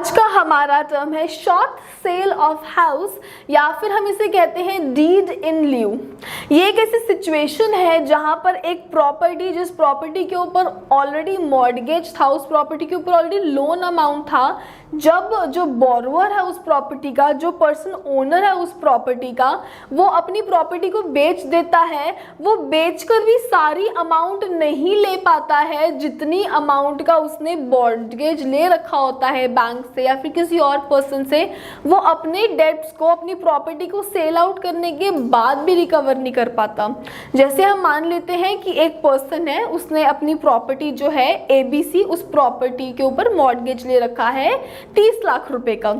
आज का हमारा टर्म है शॉर्ट सेल ऑफ हाउस या फिर हम इसे कहते हैं डीड इन ल्यू। ये एक ऐसी सिचुएशन है जहां पर एक प्रॉपर्टी, जिस प्रॉपर्टी के ऊपर ऑलरेडी मॉर्गेज था, उस प्रॉपर्टी के ऊपर ऑलरेडी लोन अमाउंट था, जब जो बोरोवर है उस प्रॉपर्टी का, जो पर्सन ओनर है उस प्रॉपर्टी का, वो अपनी प्रॉपर्टी को बेच देता है, वो बेचकर भी सारी अमाउंट नहीं ले पाता है जितनी अमाउंट का उसने मॉर्गेज ले रखा होता है बैंक से या फिर किसी और पर्सन से। वो अपने डेट्स को, अपनी प्रॉपर्टी को सेल आउट करने के बाद भी रिकवर नहीं कर पाता। जैसे हम मान लेते हैं कि एक पर्सन है, उसने अपनी प्रॉपर्टी जो है ABC, उस प्रॉपर्टी के ऊपर मॉर्गेज ले रखा है 30 लाख रुपए का।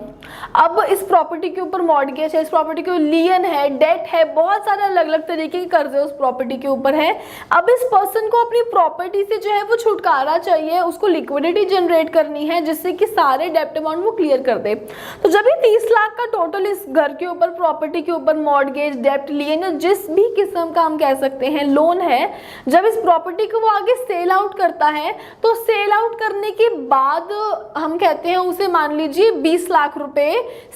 अब इस प्रॉपर्टी के ऊपर मॉर्गेज है, इस प्रॉपर्टी के लियन है, डेट है, बहुत सारे अलग अलग तरीके के कर्जे उस प्रॉपर्टी के ऊपर है। अब इस पर्सन को अपनी प्रॉपर्टी से जो है वो छुटकारा चाहिए, उसको लिक्विडिटी जनरेट करनी है जिससे कि सारे डेप्ट अमाउंट वो क्लियर कर दे। तो जब ये 30 लाख का टोटल इस घर के ऊपर, प्रॉपर्टी के ऊपर मॉर्गेज, डेप्ट, लियन, जिस भी किस्म का हम कह सकते हैं लोन है, जब इस प्रॉपर्टी को वो आगे सेल आउट करता है तो सेल आउट करने के बाद हम कहते हैं उसे, मान लीजिए 20 लाख रुपए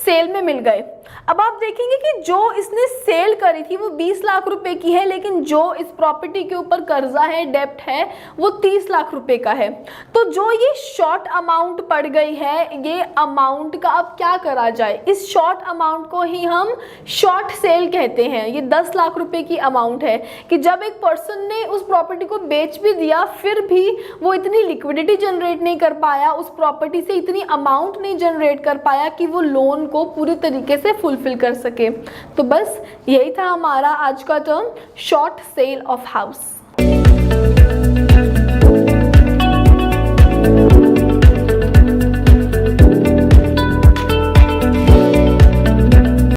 सेल में मिल गए। अब आप देखेंगे कि जो इसने सेल करी थी वो 20 लाख रुपए की है, लेकिन जो इस प्रॉपर्टी के ऊपर कर्जा है, डेप्ट है, वो 30 लाख रुपए का है। तो जो ये शॉर्ट अमाउंट पड़ गई है, ये अमाउंट का अब क्या करा जाए? इस शॉर्ट अमाउंट को ही हम शॉर्ट सेल कहते हैं। ये 10 लाख रुपए की अमाउंट है कि जब एक पर्सन ने उस प्रॉपर्टी को बेच भी दिया, फिर भी वो इतनी लिक्विडिटी जनरेट नहीं कर पाया, उस प्रॉपर्टी से इतनी अमाउंट नहीं जनरेट कर पाया कि वो लोन को पूरी तरीके से फुलफिल कर सके। तो बस यही था हमारा आज का term, short cell of house.